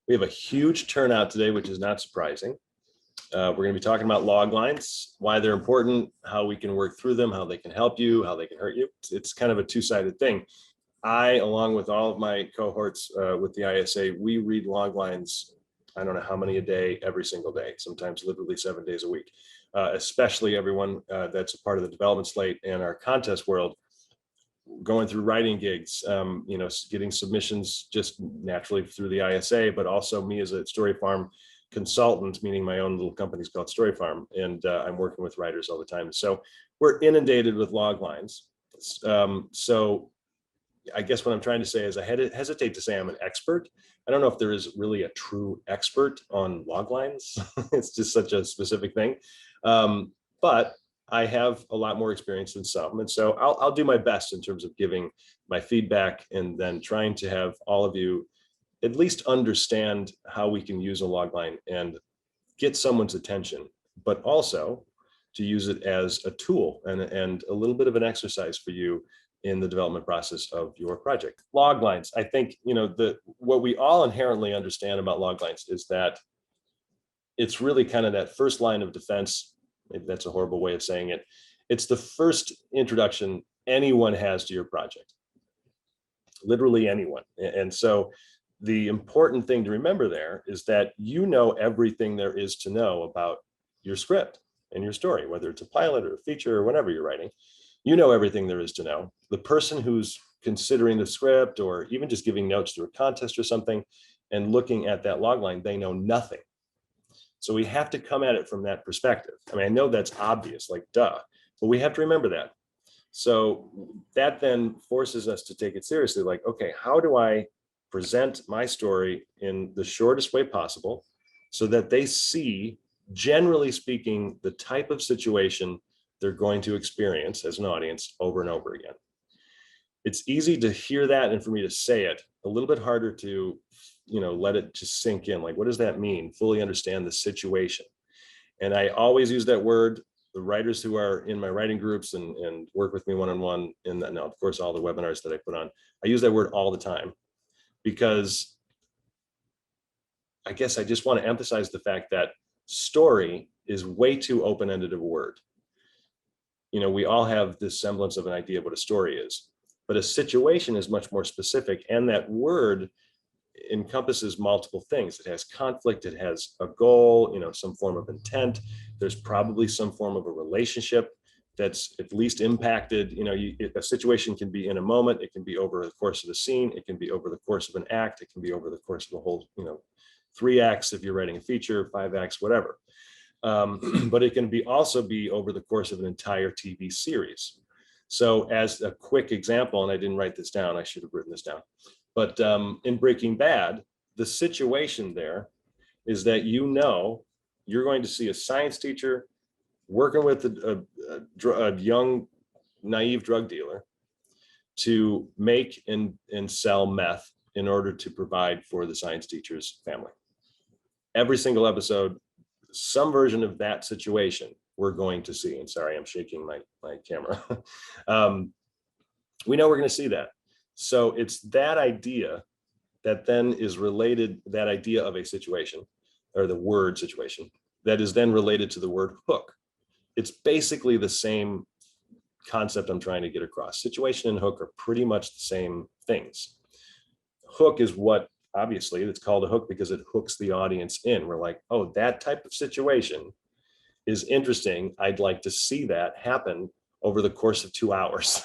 We have a huge turnout today, which is not surprising. We're going to be talking about log lines, why they're important, how we can work through them, how they can help you, how they can hurt you. It's kind of a two-sided thing. I, along with all of my cohorts with the ISA, we read log lines, I don't know how many a day, every single day, sometimes literally 7 days a week, especially everyone that's a part of the development slate and our contest world, going through writing gigs, getting submissions just naturally through the ISA, but also me as a Story Farm consultant, meaning my own little company's called Story Farm, and I'm working with writers all the time. So we're inundated with log lines. So I guess what I'm trying to say is I hesitate to say I'm an expert. I don't know if there is really a true expert on log lines. It's just such a specific thing. But I have a lot more experience than some. And so I'll do my best in terms of giving my feedback and then trying to have all of you at least understand how we can use a log line and get someone's attention, but also to use it as a tool and a little bit of an exercise for you in the development process of your project. Log lines, I think, what we all inherently understand about log lines is that it's really kind of that first line of defense. Maybe that's a horrible way of saying it. It's the first introduction anyone has to your project, literally anyone. And so the important thing to remember there is that you know everything there is to know about your script and your story, whether it's a pilot or a feature or whatever you're writing. You know everything there is to know. The person who's considering the script or even just giving notes to a contest or something and looking at that log line, they know nothing. So we have to come at it from that perspective. I mean, I know that's obvious, like duh, but we have to remember that. So that then forces us to take it seriously, like, okay, how do I present my story in the shortest way possible so that they see, generally speaking, the type of situation they're going to experience as an audience over and over again. It's easy to hear that and for me to say it, a little bit harder to, let it just sink in. Like, what does that mean? Fully understand the situation. And I always use that word. The writers who are in my writing groups and work with me one-on-one, and now, of course, all the webinars that I put on, I use that word all the time because I guess I just want to emphasize the fact that story is way too open-ended of a word. We all have this semblance of an idea of what a story is, but a situation is much more specific. And that word encompasses multiple things. It has conflict, it has a goal, some form of intent. There's probably some form of a relationship that's at least impacted. A situation can be in a moment, it can be over the course of a scene, it can be over the course of an act, it can be over the course of a whole, 3 acts if you're writing a feature, 5 acts, whatever. But it can also be over the course of an entire TV series. So as a quick example, and I didn't write this down, I should have written this down, but in Breaking Bad, the situation there is that you're going to see a science teacher working with a young, naive drug dealer to make and sell meth in order to provide for the science teacher's family. Every single episode, some version of that situation we're going to see. And sorry, I'm shaking my camera. We know we're going to see that. So it's that idea that then is related, that idea of a situation, or the word situation, that is then related to the word hook. It's basically the same concept I'm trying to get across. Situation and hook are pretty much the same things. Hook is what, obviously, it's called a hook because it hooks the audience in. We're like, oh, that type of situation is interesting. I'd like to see that happen over the course of 2 hours.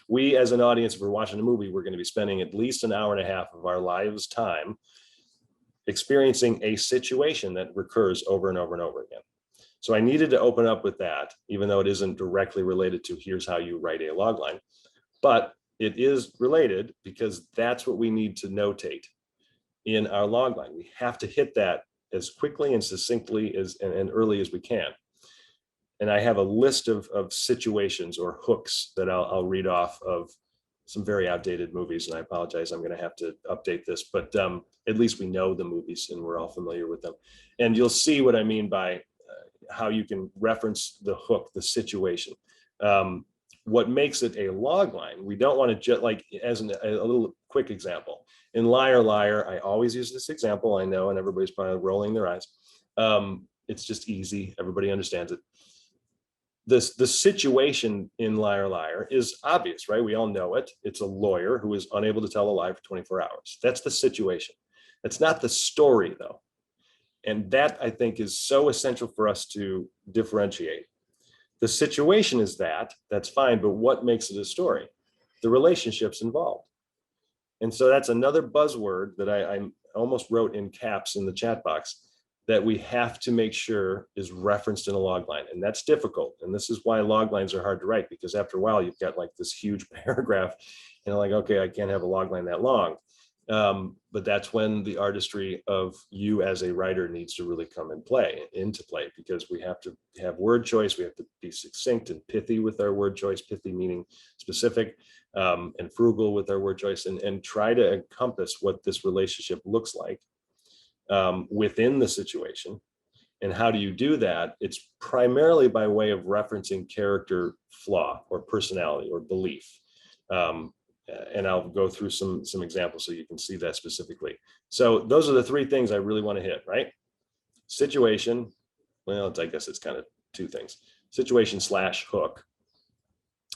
We as an audience, if we're watching a movie, we're going to be spending at least an hour and a half of our lives' time experiencing a situation that recurs over and over and over again. So I needed to open up with that, even though it isn't directly related to here's how you write a log line, but it is related because that's what we need to notate in our log line. We have to hit that as quickly and succinctly and early as we can. And I have a list of situations or hooks that I'll read off of some very outdated movies. And I apologize, I'm going to have to update this, but at least we know the movies and we're all familiar with them. And you'll see what I mean by how you can reference the hook, the situation. What makes it a log line, we don't want to just, like, as a little quick example, In Liar Liar, I always use this example, I know, and everybody's probably rolling their eyes. It's just easy, everybody understands it. The situation in Liar Liar is obvious, right? We all know it. It's a lawyer who is unable to tell a lie for 24 hours. That's the situation. That's not the story, though. And that, I think, is so essential for us to differentiate. The situation is that's fine, but what makes it a story? The relationships involved. And so that's another buzzword that I almost wrote in caps in the chat box that we have to make sure is referenced in a log line. And that's difficult. And this is why log lines are hard to write, because after a while, you've got like this huge paragraph and like, okay, I can't have a log line that long. But that's when the artistry of you as a writer needs to really come into play, because we have to have word choice. We have to be succinct and pithy with our word choice, pithy meaning specific, and frugal with our word choice, and try to encompass what this relationship looks like within the situation. And how do you do that? It's primarily by way of referencing character flaw or personality or belief. And I'll go through some examples so you can see that specifically. So those are the three things I really want to hit, right? Situation, well, I guess it's kind of two things. Situation / hook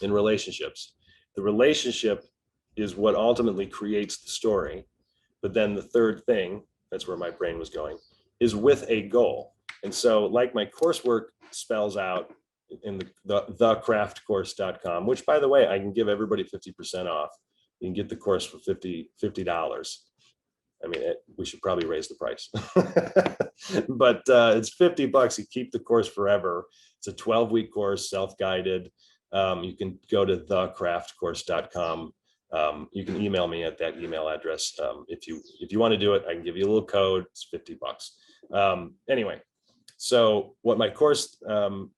in relationships. The relationship is what ultimately creates the story. But then the third thing, that's where my brain was going, is with a goal. And so like my coursework spells out in thecraftcourse.com, which by the way, I can give everybody 50% off. You can get the course for $50. I mean, we should probably raise the price, but it's $50. You keep the course forever. It's a 12-week course, self-guided. You can go to thecraftcourse.com. You can email me at that email address. If you want to do it, I can give you a little code. It's $50. Anyway, so what my course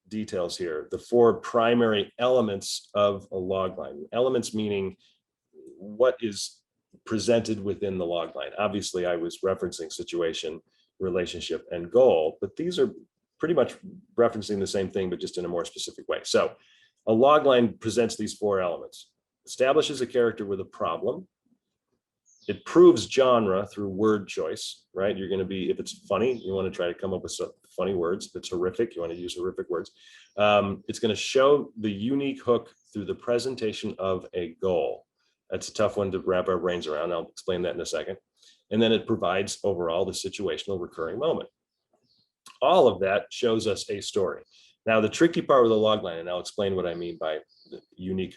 details here, the 4 primary elements of a logline. Elements meaning what is presented within the logline. Obviously, I was referencing situation, relationship, and goal, but these are pretty much referencing the same thing, but just in a more specific way. So a logline presents these 4 elements. Establishes a character with a problem. It proves genre through word choice, right? You're going to be, if it's funny, you want to try to come up with some funny words. If it's horrific, you want to use horrific words. It's going to show the unique hook through the presentation of a goal. That's a tough one to wrap our brains around. I'll explain that in a second. And then it provides overall the situational recurring moment. All of that shows us a story. Now, the tricky part with a logline, and I'll explain what I mean by the unique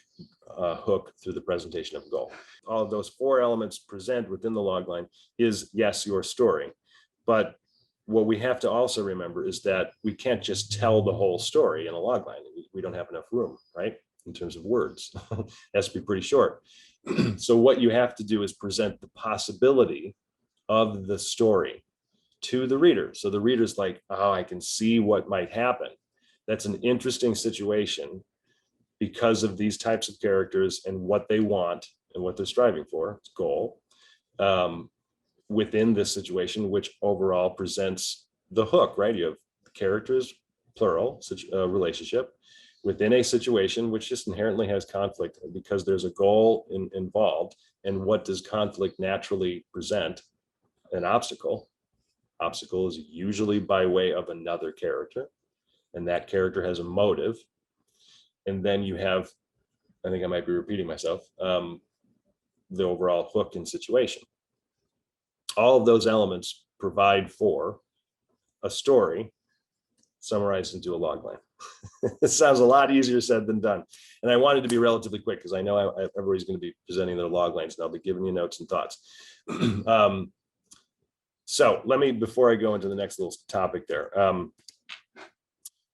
hook through the presentation of a goal. All of those 4 elements present within the logline is, yes, your story. But what we have to also remember is that we can't just tell the whole story in a logline. We don't have enough room, right? In terms of words, it has to be pretty short. So what you have to do is present the possibility of the story to the reader. So the reader's like, oh, I can see what might happen. That's an interesting situation because of these types of characters and what they want and what they're striving for, it's goal, within this situation, which overall presents the hook, right? You have characters, plural, relationship, within a situation which just inherently has conflict because there's a goal involved. And what does conflict naturally present? An obstacle. Obstacle is usually by way of another character, and that character has a motive. And then you have, I think I might be repeating myself, the overall hook and situation. All of those elements provide for a story summarized into a logline. It sounds a lot easier said than done. And I wanted to be relatively quick because I know everybody's going to be presenting their loglines and I'll be giving you notes and thoughts. So let me, before I go into the next little topic there,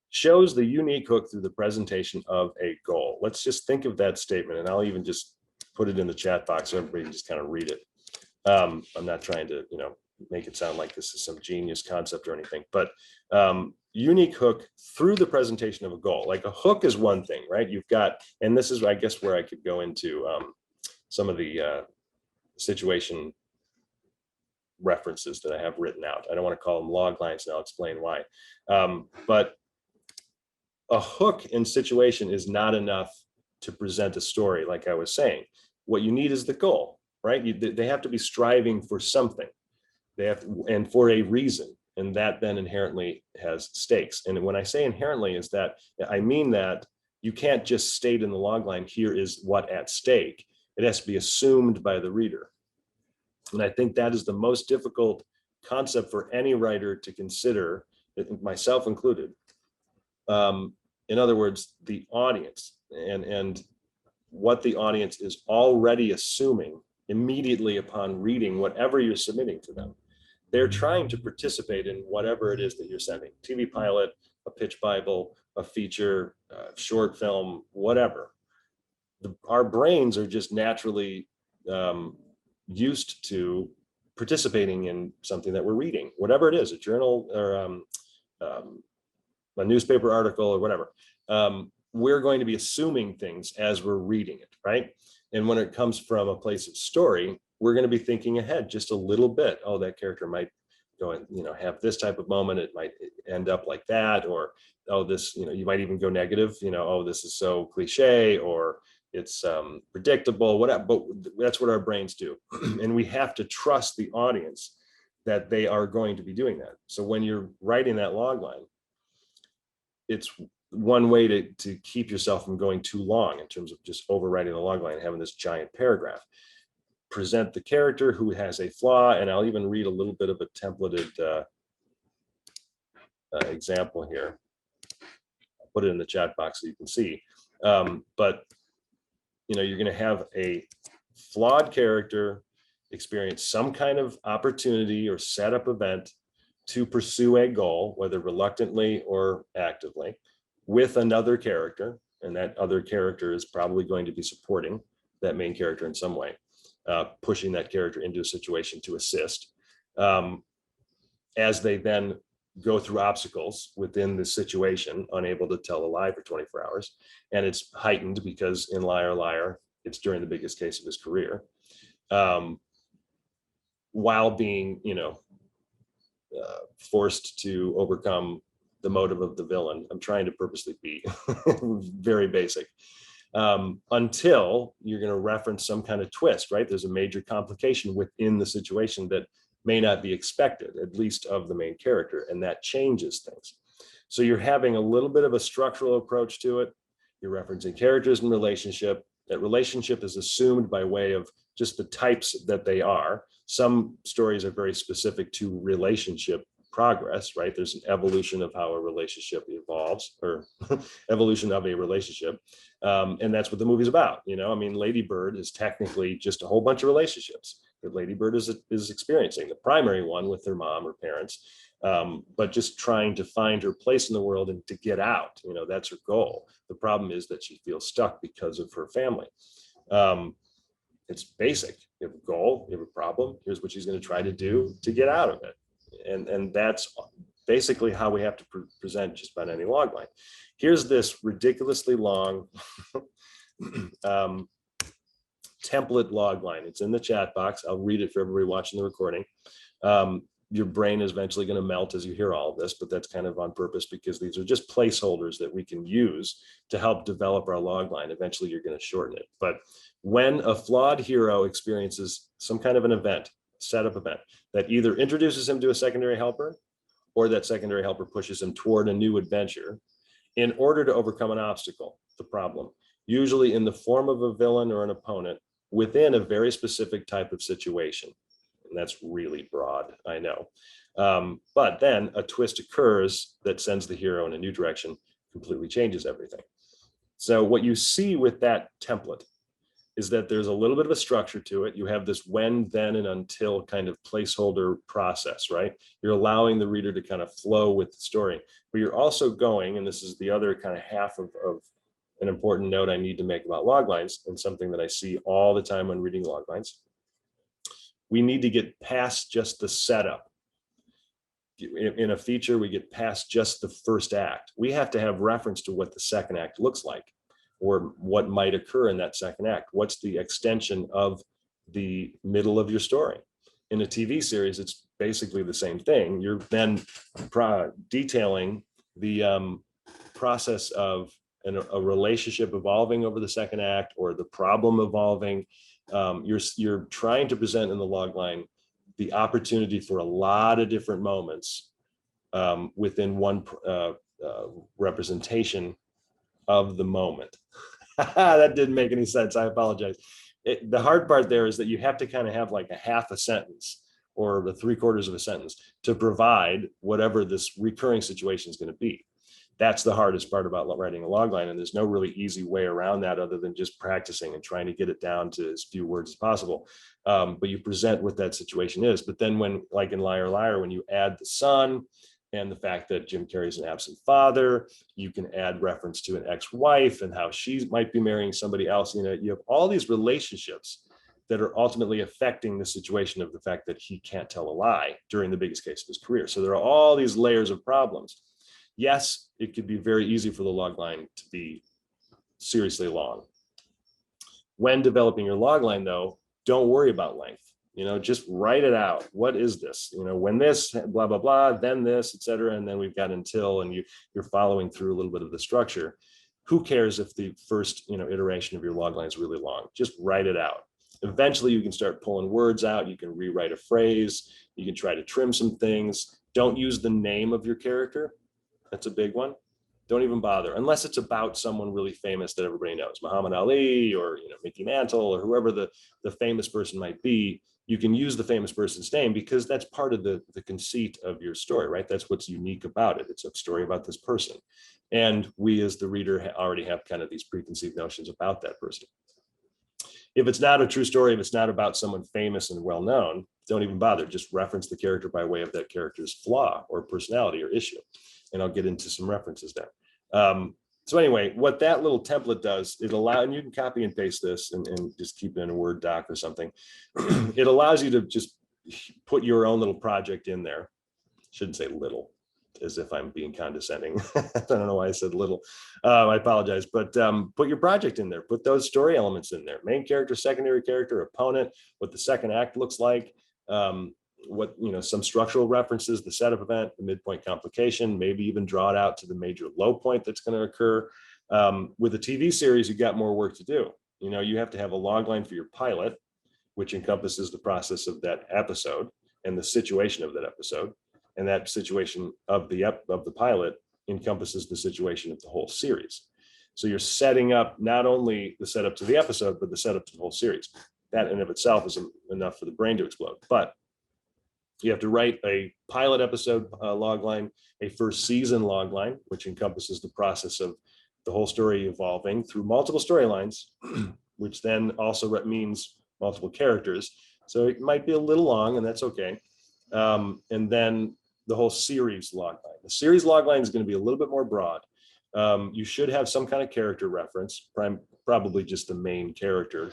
shows the unique hook through the presentation of a goal. Let's just think of that statement, and I'll even just put it in the chat box so everybody can just kind of read it. I'm not trying to, make it sound like this is some genius concept or anything, but unique hook through the presentation of a goal. Like a hook is one thing, right? You've got, and this is, I guess, where I could go into some of the situation references that I have written out. I don't want to call them log lines, and I'll explain why. But a hook in situation is not enough to present a story, like I was saying. What you need is the goal. right? They have to be striving for something. They have to, and for a reason. And that then inherently has stakes. And when I say inherently is that, I mean that you can't just state in the logline, here is what at stake. It has to be assumed by the reader. And I think that is the most difficult concept for any writer to consider, myself included. In other words, the audience and what the audience is already assuming immediately upon reading whatever you're submitting to them. They're trying to participate in whatever it is that you're sending, TV pilot, a pitch Bible, a feature, a short film, whatever. Our brains are just naturally used to participating in something that we're reading, whatever it is, a journal or a newspaper article or whatever. We're going to be assuming things as we're reading it, right? And when it comes from a place of story, we're going to be thinking ahead just a little bit. Oh, that character might go and, have this type of moment. It might end up like that, or, oh, this, you might even go negative, oh, this is so cliche, or it's predictable, whatever, but that's what our brains do. And we have to trust the audience that they are going to be doing that. So when you're writing that log line, it's one way to keep yourself from going too long in terms of just overwriting the log line and having this giant paragraph. Present the character who has a flaw, and I'll even read a little bit of a templated example here. I'll put it in the chat box so you can see. But you're going to have a flawed character experience some kind of opportunity or setup event to pursue a goal, whether reluctantly or actively, with another character, and that other character is probably going to be supporting that main character in some way, pushing that character into a situation to assist, as they then go through obstacles within the situation, unable to tell a lie for 24 hours. And it's heightened because in Liar Liar, it's during the biggest case of his career, while being, forced to overcome the motive of the villain. I'm trying to purposely be very basic, until you're going to reference some kind of twist, right? There's a major complication within the situation that may not be expected, at least of the main character, and that changes things. So you're having a little bit of a structural approach to it. You're referencing characters and relationship. That relationship is assumed by way of just the types that they are. Some stories are very specific to relationship progress, right? There's an evolution of how a relationship evolves, or evolution of a relationship. And that's what the movie's about. Lady Bird is technically just a whole bunch of relationships that Lady Bird is experiencing. The primary one with her mom or parents, but just trying to find her place in the world and to get out. That's her goal. The problem is that she feels stuck because of her family. It's basic. You have a goal, you have a problem. Here's what she's going to try to do to get out of it. And that's basically how we have to present just about any log line. Here's this ridiculously long template log line. It's in the chat box. I'll read it for everybody watching the recording. Your brain is eventually going to melt as you hear all of this, but that's kind of on purpose because these are just placeholders that we can use to help develop our log line. Eventually you're going to shorten it. But when a flawed hero experiences some kind of an event, setup event, that either introduces him to a secondary helper, or that secondary helper pushes him toward a new adventure in order to overcome an obstacle, the problem, usually in the form of a villain or an opponent within a very specific type of situation. And that's really broad, I know. But then a twist occurs that sends the hero in a new direction, completely changes everything. So what you see with that template is that there's a little bit of a structure to it. You have this when, then, and until kind of placeholder process, right? You're allowing the reader to kind of flow with the story, but you're also going, and this is the other kind of half of an important note I need to make about log lines, and something that I see all the time when reading log lines. We need to get past just the setup. In a feature, we get past just the first act. We have to have reference to what the second act looks like, or what might occur in that second act. What's the extension of the middle of your story? In a TV series, it's basically the same thing. You're then detailing the process of a relationship evolving over the second act, or the problem evolving, You're trying to present in the log line the opportunity for a lot of different moments within one representation of the moment. That didn't make any sense. I apologize. The hard part there is that you have to kind of have like a half a sentence or the 3/4 of a sentence to provide whatever this recurring situation is going to be. That's the hardest part about writing a logline, and there's no really easy way around that other than just practicing and trying to get it down to as few words as possible. But you present what that situation is. But then when, like in Liar Liar, when you add the son and the fact that Jim Carrey's an absent father, you can add reference to an ex-wife and how she might be marrying somebody else. You know, you have all these relationships that are ultimately affecting the situation of the fact that he can't tell a lie during the biggest case of his career. So there are all these layers of problems. Yes, it could be very easy for the logline to be seriously long. When developing your logline, though, don't worry about length. You know, just write it out. What is this? You know, when this, blah, blah, blah, then this, et cetera. And then we've got until, and you're following through a little bit of the structure. Who cares if the first, iteration of your logline is really long? Just write it out. Eventually, you can start pulling words out. You can rewrite a phrase. You can try to trim some things. Don't use the name of your character. That's a big one. Don't even bother, unless it's about someone really famous that everybody knows, Muhammad Ali or Mickey Mantle or whoever the famous person might be. You can use the famous person's name because that's part of the conceit of your story, right? That's what's unique about it. It's a story about this person. And we as the reader already have kind of these preconceived notions about that person. If it's not a true story, if it's not about someone famous and well-known, don't even bother. Just reference the character by way of that character's flaw or personality or issue. And I'll get into some references there. So anyway, what that little template does, and you can copy and paste this and just keep it in a Word doc or something. It allows you to just put your own little project in there. Shouldn't say little, as if I'm being condescending. I don't know why I said little. I apologize, but put your project in there. Put those story elements in there. Main character, secondary character, opponent, what the second act looks like. Some structural references, the setup event, the midpoint complication, maybe even draw it out to the major low point that's going to occur. With a TV series, you've got more work to do. You have to have a log line for your pilot, which encompasses the process of that episode and the situation of that episode. And that situation of the pilot encompasses the situation of the whole series. So you're setting up not only the setup to the episode, but the setup to the whole series. That in of itself is enough for the brain to explode. But you have to write a pilot episode log line, a first season log line, which encompasses the process of the whole story evolving through multiple storylines, which then also means multiple characters. So it might be a little long, and that's okay. And then the whole series log line. The series log line is going to be a little bit more broad. You should have some kind of character reference, probably just the main character.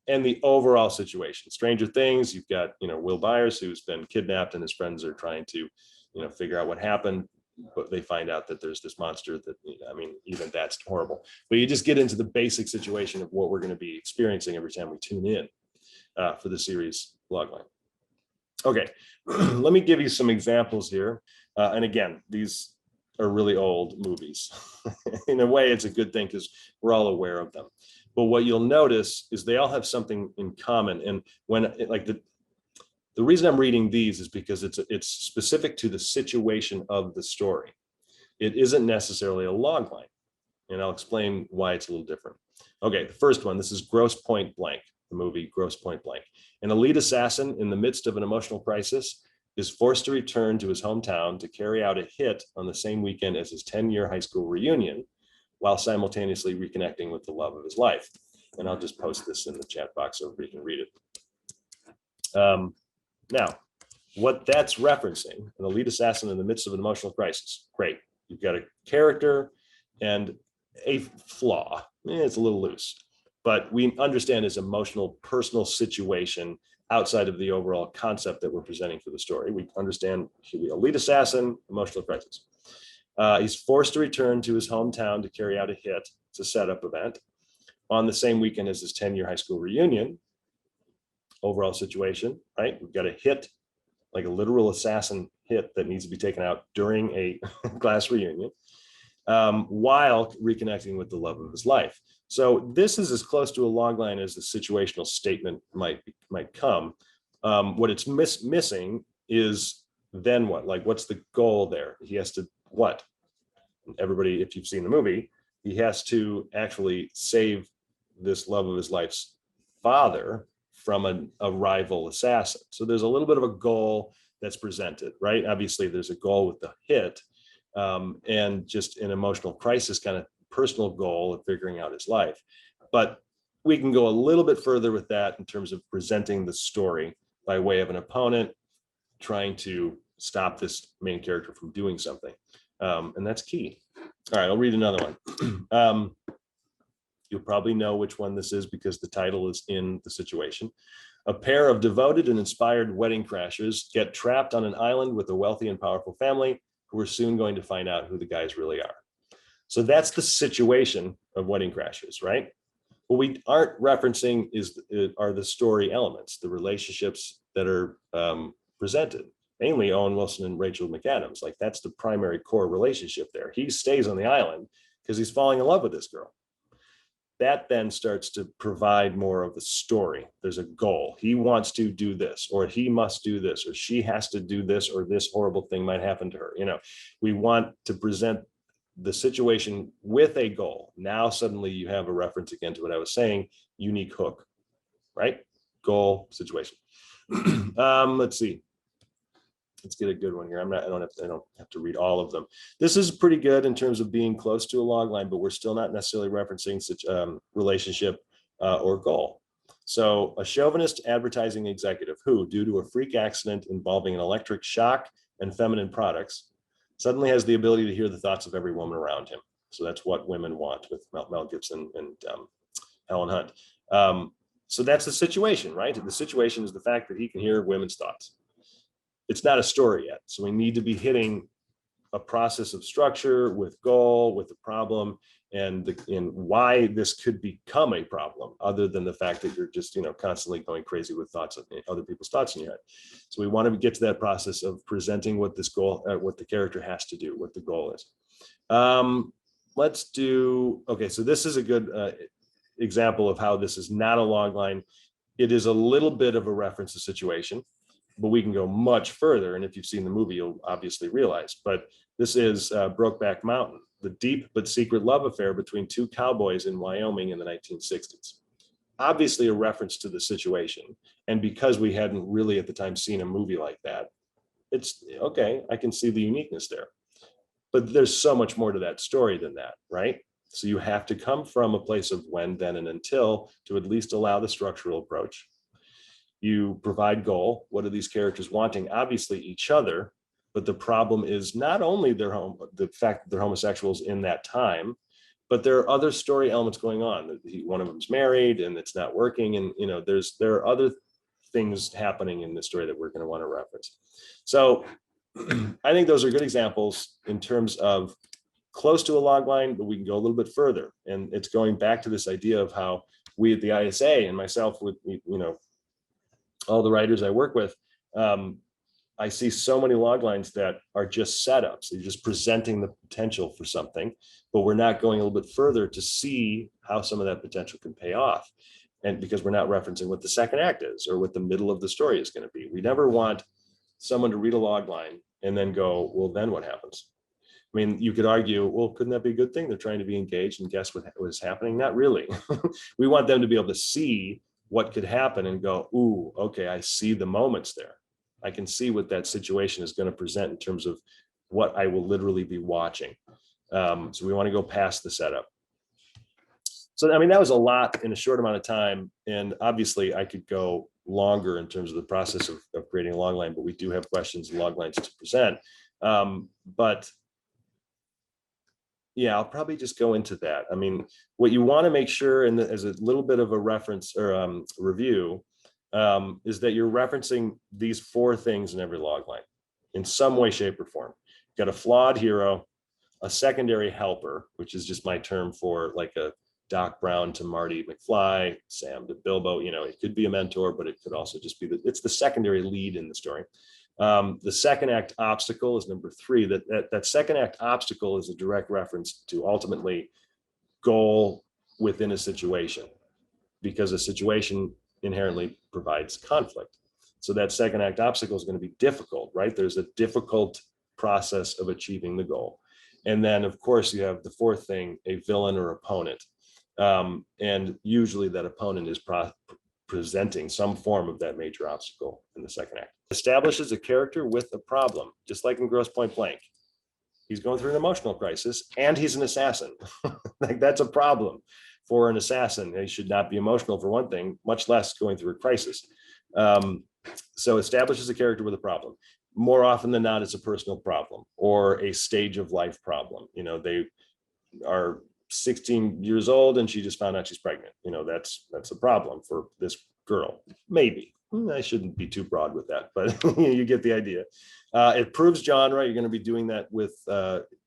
And the overall situation. Stranger Things, you've got, Will Byers, who's been kidnapped, and his friends are trying to, figure out what happened, but they find out that there's this monster that, even that's horrible. But you just get into the basic situation of what we're going to be experiencing every time we tune in for the series logline. Okay, let me give you some examples here. And again, these are really old movies. In a way, it's a good thing because we're all aware of them. But what you'll notice is they all have something in common. And when the reason I'm reading these is because it's specific to the situation of the story. It isn't necessarily a log line. And I'll explain why it's a little different. Okay, the first one, this is Grosse Pointe Blank, the movie Grosse Pointe Blank. An elite assassin in the midst of an emotional crisis is forced to return to his hometown to carry out a hit on the same weekend as his 10-year high school reunion, while simultaneously reconnecting with the love of his life. And I'll just post this in the chat box so everybody can read it. Now, what that's referencing, an elite assassin in the midst of an emotional crisis. Great. You've got a character and a flaw. It's a little loose, but we understand his emotional, personal situation outside of the overall concept that we're presenting for the story. We understand elite assassin, emotional crisis. He's forced to return to his hometown to carry out a hit. It's a setup event on the same weekend as his 10-year high school reunion. Overall situation, right? We've got a hit, like a literal assassin hit that needs to be taken out during a class reunion. while reconnecting with the love of his life. So this is as close to a log line as the situational statement might come. What it's missing is then what? Like, what's the goal there? He has to what? Everybody, if you've seen the movie, he has to actually save this love of his life's father from a rival assassin. So there's a little bit of a goal that's presented, right? Obviously, there's a goal with the hit, and just an emotional crisis kind of personal goal of figuring out his life. But we can go a little bit further with that in terms of presenting the story by way of an opponent trying to stop this main character from doing something. And that's key. All right, I'll read another one. You'll probably know which one this is because the title is in the situation. A pair of devoted and inspired wedding crashers get trapped on an island with a wealthy and powerful family who are soon going to find out who the guys really are. So that's the situation of Wedding Crashers, right? What we aren't referencing are the story elements, the relationships that are presented, mainly Owen Wilson and Rachel McAdams. Like, that's the primary core relationship there. He stays on the island because he's falling in love with this girl. That then starts to provide more of the story. There's a goal. He wants to do this, or he must do this, or she has to do this, or this horrible thing might happen to her. You know, we want to present the situation with a goal. Now suddenly you have a reference again to what I was saying, unique hook, right? Goal, situation. Let's see. Let's get a good one here. I don't have to read all of them. This is pretty good in terms of being close to a log line, but we're still not necessarily referencing such relationship or goal. So a chauvinist advertising executive who, due to a freak accident involving an electric shock and feminine products, suddenly has the ability to hear the thoughts of every woman around him. So that's what women want with Mel Gibson and Helen Hunt. So that's the situation, right? The situation is the fact that he can hear women's thoughts. It's not a story yet. So we need to be hitting a process of structure with goal, with the problem, and why this could become a problem, other than the fact that you're just, constantly going crazy with thoughts of other people's thoughts in your head. So we want to get to that process of presenting what this goal, what the character has to do, what the goal is. Let's do, okay, so this is a good example of how this is not a log line. It is a little bit of a reference to situation, but we can go much further. And if you've seen the movie, you'll obviously realize, but this is Brokeback Mountain, the deep but secret love affair between two cowboys in Wyoming in the 1960s. Obviously a reference to the situation. And because we hadn't really at the time seen a movie like that, it's okay, I can see the uniqueness there. But there's so much more to that story than that, right? So you have to come from a place of when, then, and until to at least allow the structural approach. You provide goal. What are these characters wanting? Obviously each other, but the problem is not only the fact that they're homosexuals in that time, but there are other story elements going on. One of them's married and it's not working. And, there are other things happening in the story that we're going to want to reference. So I think those are good examples in terms of close to a log line, but we can go a little bit further. And it's going back to this idea of how we at the ISA and myself with, all the writers I work with, I see so many log lines that are just setups. They're just presenting the potential for something, but we're not going a little bit further to see how some of that potential can pay off. And because we're not referencing what the second act is or what the middle of the story is going to be. We never want someone to read a log line and then go, well, then what happens? I mean, you could argue, well, couldn't that be a good thing? They're trying to be engaged and guess what is happening? Not really. We want them to be able to see what could happen and go, ooh, okay, I see the moments there. I can see what that situation is going to present in terms of what I will literally be watching. So we want to go past the setup. So, I mean, that was a lot in a short amount of time. And obviously I could go longer in terms of the process of creating a log line, but we do have questions, log lines to present. But yeah, I'll probably just go into that. I mean, what you want to make sure, and as a little bit of a reference or review, is that you're referencing these four things in every log line in some way, shape, or form. You've got a flawed hero, a secondary helper, which is just my term for like a Doc Brown to Marty McFly, Sam to Bilbo. It could be a mentor, but it could also just be it's the secondary lead in the story. The second act obstacle is number 3. That second act obstacle is a direct reference to ultimately goal within a situation, because a situation inherently provides conflict. So that second act obstacle is going to be difficult, right? There's a difficult process of achieving the goal. And then, of course, you have the fourth thing, a villain or opponent. And usually that opponent is presenting some form of that major obstacle in the second act. Establishes a character with a problem, just like in Grosse Pointe Blank. He's going through an emotional crisis and he's an assassin. Like, that's a problem for an assassin. He should not be emotional, for one thing, much less going through a crisis. So establishes a character with a problem. More often than not, it's a personal problem or a stage of life problem. You know, they are 16 years old and she just found out she's pregnant. You know, that's a problem for this girl. Maybe. I shouldn't be too broad with that, but you get the idea. It proves genre. You're going to be doing that with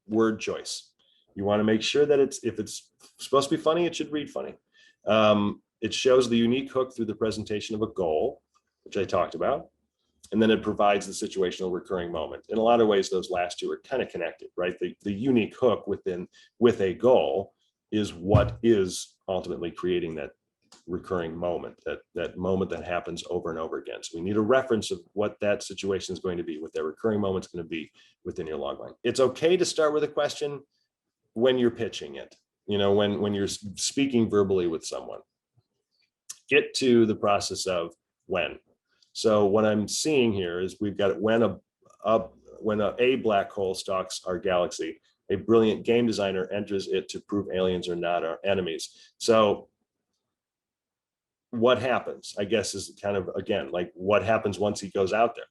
word choice. You want to make sure that if it's supposed to be funny, it should read funny. It shows the unique hook through the presentation of a goal, which I talked about. And then it provides the situational recurring moment. In a lot of ways, those last two are kind of connected, right? The unique hook with a goal is what is ultimately creating that recurring moment, that moment that happens over and over again. So we need a reference of what that situation is going to be, what that recurring moment is going to be within your logline. It's okay to start with a question when you're pitching it, you know, when you're speaking verbally with someone. Get to the process of when. So what I'm seeing here is we've got when a black hole stalks our galaxy, a brilliant game designer enters it to prove aliens are not our enemies. So what happens, I guess, is kind of, again, like, what happens once he goes out there,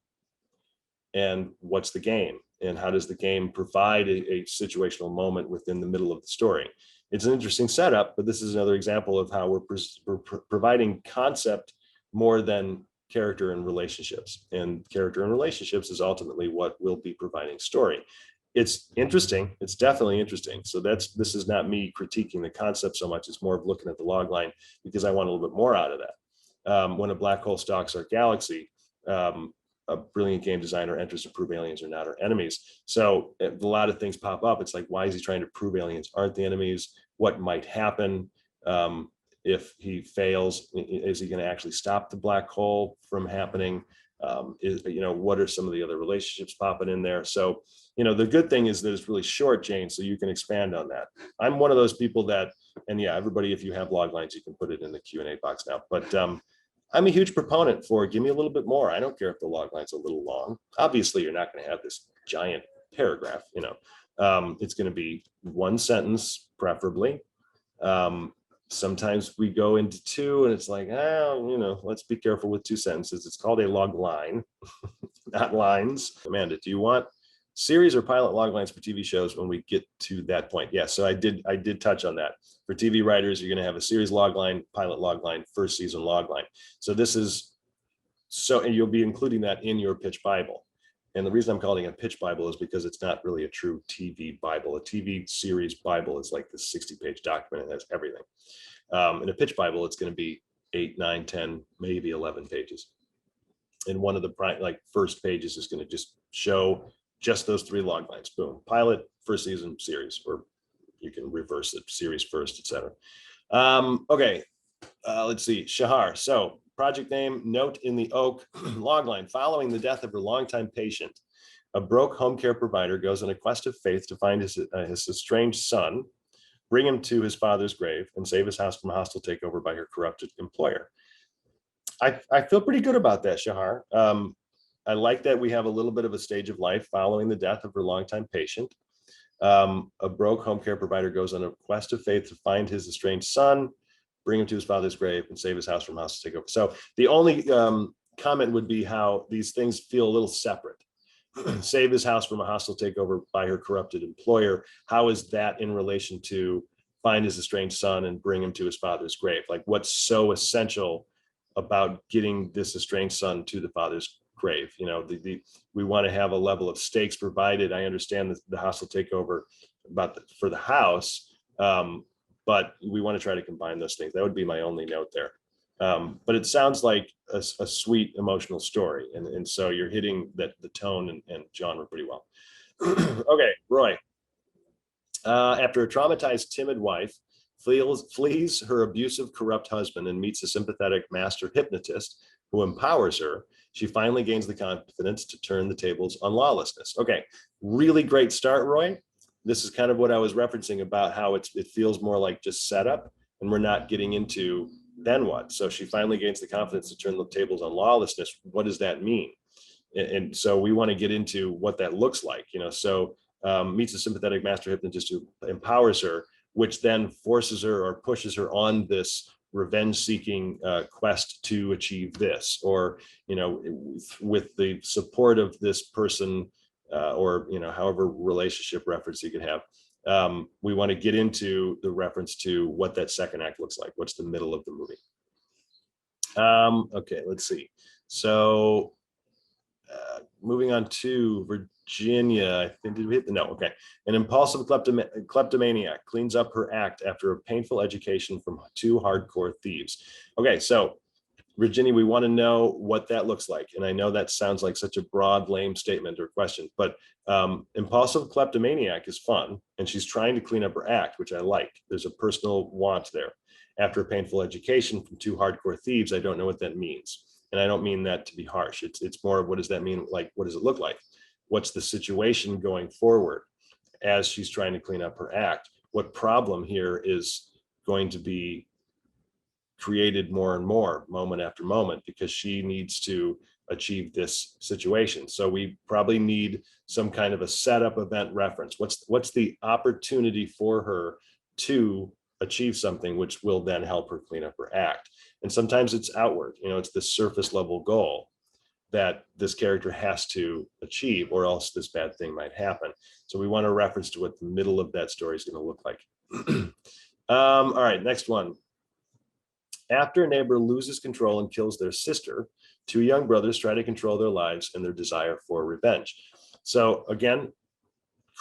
and what's the game, and how does the game provide a situational moment within the middle of the story? It's an interesting setup, but this is another example of how we're providing concept more than character and relationships. And character and relationships is ultimately what will be providing story. It's interesting. It's definitely interesting. So this is not me critiquing the concept so much. It's more of looking at the log line because I want a little bit more out of that. When a black hole stalks our galaxy, a brilliant game designer enters to prove aliens are not our enemies. So a lot of things pop up. It's like, why is he trying to prove aliens aren't the enemies? What might happen if he fails? Is he going to actually stop the black hole from happening? What are some of the other relationships popping in there? So, the good thing is that it's really short, Jane, so you can expand on that. I'm one of those people that, and yeah, everybody, if you have log lines, you can put it in the Q&A box now. But I'm a huge proponent for give me a little bit more. I don't care if the log line's a little long. Obviously, you're not going to have this giant paragraph. It's going to be one sentence, preferably. Sometimes we go into two and it's like, let's be careful with 2 sentences. It's called a log line, not lines. Amanda, do you want series or pilot log lines for TV shows when we get to that point? Yeah, so I did touch on that. For TV writers, you're going to have a series log line, pilot log line, first season log line. So and you'll be including that in your pitch Bible. And the reason I'm calling it a pitch Bible is because it's not really a true TV Bible. A TV series Bible is like this 60-page document. It has everything. In a pitch Bible, it's going to be 8, 9, 10, maybe 11 pages. And one of the first pages is going to just show just those 3 log lines. Boom. Pilot, first season, series, or you can reverse it, series first, etc. Okay. Let's see. Shahar. So project name, note in the oak, logline. Following the death of her longtime patient, a broke home care provider goes on a quest of faith to find his estranged son, bring him to his father's grave, and save his house from a hostile takeover by her corrupted employer. I feel pretty good about that, Shahar. I like that we have a little bit of a stage of life following the death of her longtime patient. A broke home care provider goes on a quest of faith to find his estranged son, bring him to his father's grave, and save his house from hostile takeover. So the only comment would be how these things feel a little separate. Save his house from a hostile takeover by her corrupted employer. How is that in relation to find his estranged son and bring him to his father's grave? Like, what's so essential about getting this estranged son to the father's grave? We want to have a level of stakes provided. I understand the hostile takeover for the house, but we want to try to combine those things. That would be my only note there. But it sounds like a sweet emotional story. And so you're hitting the tone and genre pretty well. Okay, Roy. After a traumatized, timid wife flees her abusive, corrupt husband and meets a sympathetic master hypnotist who empowers her, she finally gains the confidence to turn the tables on lawlessness. Okay, really great start, Roy. This is kind of what I was referencing about how it feels more like just setup, and we're not getting into then what. So she finally gains the confidence to turn the tables on lawlessness. What does that mean? And so we want to get into what that looks like, so meets a sympathetic master hypnotist who empowers her, which then forces her or pushes her on this revenge-seeking quest to achieve this, or with the support of this person, or however relationship reference you could have. We want to get into the reference to what that second act looks like. What's the middle of the movie? Okay, let's see. So moving on to Virginia, I think, did we hit the no? Okay. An impulsive kleptomaniac cleans up her act after a painful education from two hardcore thieves. Okay, so Virginia, we want to know what that looks like. And I know that sounds like such a broad, lame statement or question, but impulsive kleptomaniac is fun. And she's trying to clean up her act, which I like. There's a personal want there. After a painful education from two hardcore thieves, I don't know what that means. And I don't mean that to be harsh. It's more of what does that mean? Like, what does it look like? What's the situation going forward as she's trying to clean up her act? What problem here is going to be created more and more moment after moment because she needs to achieve this situation? So we probably need some kind of a setup event reference. What's the opportunity for her to achieve something which will then help her clean up her act? And sometimes it's outward, it's the surface level goal that this character has to achieve, or else this bad thing might happen. So we want a reference to what the middle of that story is going to look like. All right, next one. After a neighbor loses control and kills their sister, two young brothers try to control their lives and their desire for revenge. So again,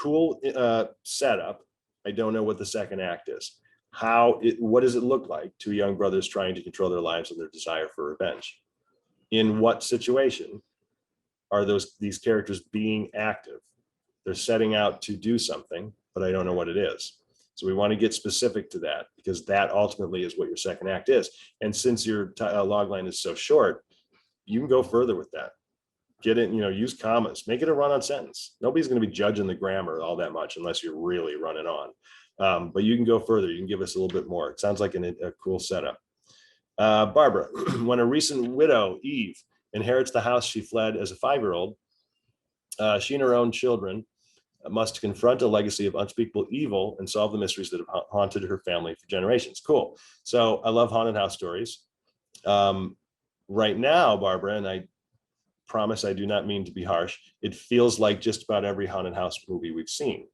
cool setup. I don't know what the second act is. What does it look like? Two young brothers trying to control their lives and their desire for revenge. In what situation are these characters being active? They're setting out to do something, but I don't know what it is. So we want to get specific to that, because that ultimately is what your second act is. And since your log line is so short, you can go further with that. Get it, use commas, make it a run-on sentence. Nobody's going to be judging the grammar all that much unless you're really running on. But you can go further. You can give us a little bit more. It sounds like a cool setup. Barbara, when a recent widow, Eve, inherits the house she fled as a 5-year-old, she and her own children must confront a legacy of unspeakable evil and solve the mysteries that have haunted her family for generations. Cool. So I love haunted house stories. Right now, Barbara, and I promise I do not mean to be harsh, it feels like just about every haunted house movie we've seen.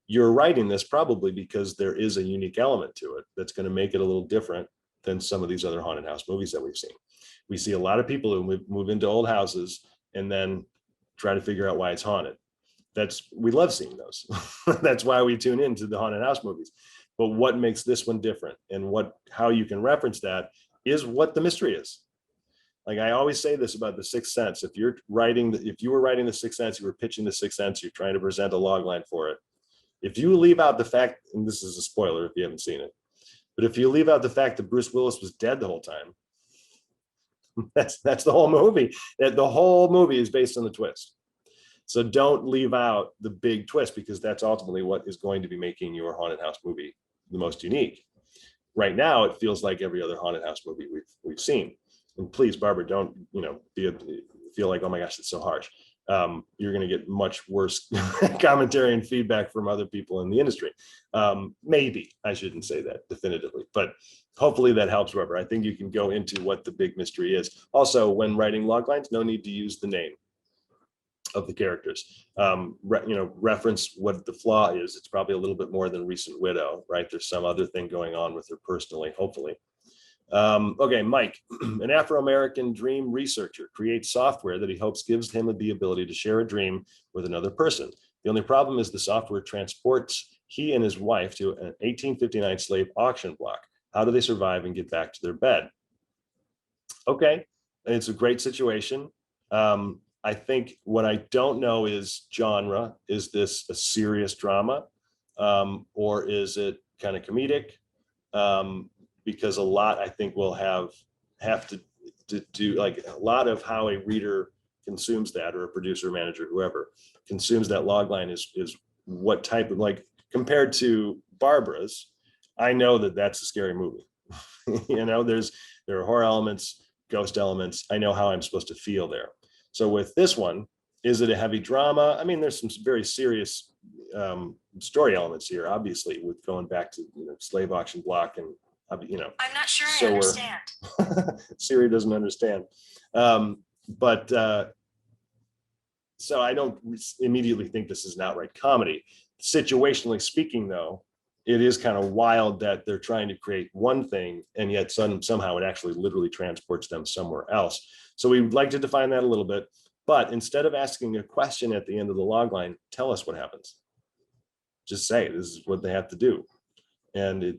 You're writing this probably because there is a unique element to it that's going to make it a little different than some of these other haunted house movies that we've seen. We see a lot of people who move into old houses and then try to figure out why it's haunted. We love seeing those. That's why we tune into the haunted house movies. But what makes this one different, and how you can reference that, is what the mystery is. Like I always say this about The Sixth Sense. If you were writing The Sixth Sense, you were pitching The Sixth Sense, you're trying to present a log line for it. If you leave out the fact, and this is a spoiler if you haven't seen it, but if you leave out the fact that Bruce Willis was dead the whole time, that's the whole movie. The whole movie is based on the twist. So don't leave out the big twist, because that's ultimately what is going to be making your haunted house movie the most unique. Right now, it feels like every other haunted house movie we've seen. And please, Barbara, don't feel like, oh my gosh, it's so harsh. You're going to get much worse commentary and feedback from other people in the industry. Maybe I shouldn't say that definitively, but hopefully that helps, Barbara. I think you can go into what the big mystery is. Also, when writing log lines, no need to use the name of the characters. Reference what the flaw is. It's probably a little bit more than recent widow, right? There's some other thing going on with her personally, hopefully. Okay, Mike, an Afro-American dream researcher, creates software that he hopes gives him the ability to share a dream with another person. The only problem is the software transports he and his wife to an 1859 slave auction block. How do they survive and get back to their bed? Okay, it's a great situation. I think what I don't know is genre. Is this a serious drama, or is it kind of comedic? Because a lot, I think, will have to do, like, a lot of how a reader consumes that, or a producer, manager, whoever consumes that log line is what type of, like, compared to Barbara's. I know that that's a scary movie. You know, there are horror elements, ghost elements. I know how I'm supposed to feel there. So with this one, is it a heavy drama? I mean, there's some very serious story elements here, obviously, with going back to, slave auction block, and I'm not sure I understand. Siri doesn't understand. But so I don't immediately think this is an outright comedy. Situationally speaking, though, it is kind of wild that they're trying to create one thing, and yet somehow it actually literally transports them somewhere else. So we would like to define that a little bit. But instead of asking a question at the end of the log line, tell us what happens. Just say this is what they have to do, and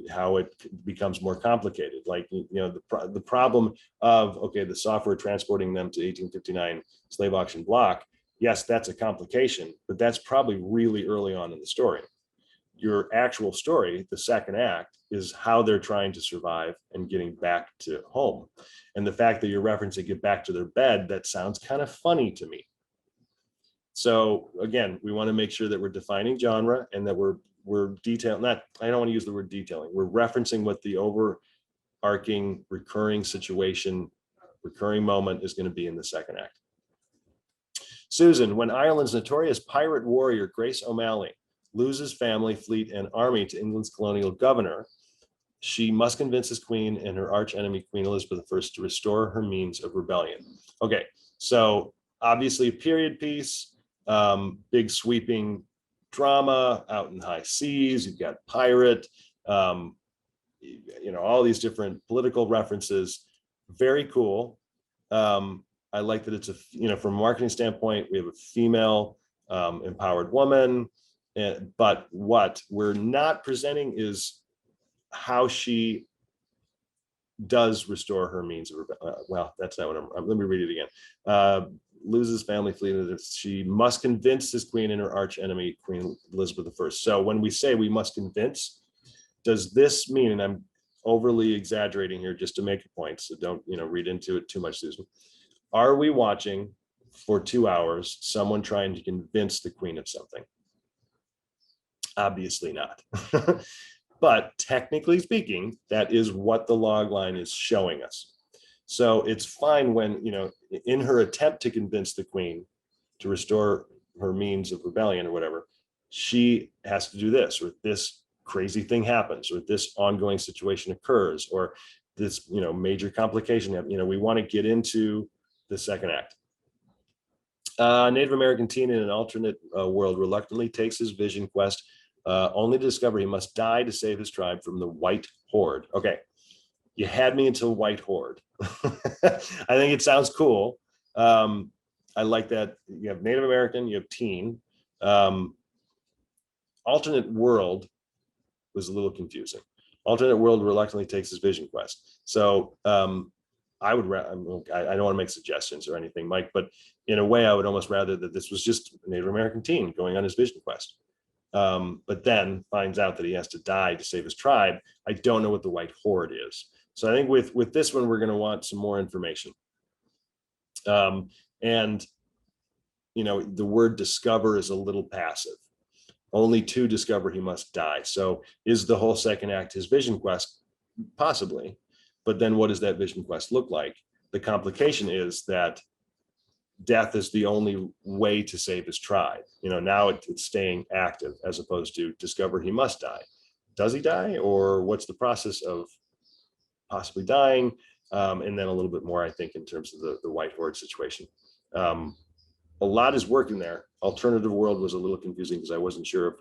how it becomes more complicated. Like, the problem of, okay, the software transporting them to 1859 slave auction block. Yes, that's a complication, but that's probably really early on in the story. Your actual story, the second act, is how they're trying to survive and getting back to home. And the fact that you're referencing get back to their bed, that sounds kind of funny to me. So again, we want to make sure that we're defining genre, and that we're detailing, not, I don't want to use the word detailing, we're referencing what the overarching recurring situation, recurring moment is going to be in the second act. Susan, when Ireland's notorious pirate warrior Grace O'Malley loses family, fleet, and army to England's colonial governor, she must convince his queen and her arch enemy, Queen Elizabeth I, to restore her means of rebellion. Okay, so obviously a period piece, big sweeping drama out in high seas. You've got pirate, all these different political references. Very cool. I like that it's from a marketing standpoint, we have a female empowered woman. But what we're not presenting is how she does restore her means of well, that's not what let me read it again. Loses family, fleet, she must convince his queen and her arch enemy, Queen Elizabeth I. So when we say we must convince, does this mean, and I'm overly exaggerating here just to make a point, so don't read into it too much, Susan, are we watching for 2 hours someone trying to convince the queen of something? Obviously not. But technically speaking, that is what the log line is showing us. So it's fine when, in her attempt to convince the queen to restore her means of rebellion or whatever, she has to do this, or this crazy thing happens, or this ongoing situation occurs, or this, major complication. We want to get into the second act. Native American teen in an alternate world reluctantly takes his vision quest, only to discover he must die to save his tribe from the White Horde. Okay, you had me until White Horde. I think it sounds cool. I like that. You have Native American, you have teen. Alternate world was a little confusing. Alternate world reluctantly takes his vision quest. So I don't want to make suggestions or anything, Mike, but in a way, I would almost rather that this was just a Native American teen going on his vision quest. But then finds out that he has to die to save his tribe. I don't know what the White Horde is. So I think with this one, we're going to want some more information. And, the word discover is a little passive. Only to discover he must die. So is the whole second act his vision quest? Possibly. But then what does that vision quest look like? The complication is that death is the only way to save his tribe. Now it's staying active, as opposed to discover he must die. Does he die, or what's the process of possibly dying? And then a little bit more, I think, in terms of the White Horde situation. A lot is working there. Alternative world was a little confusing because I wasn't sure if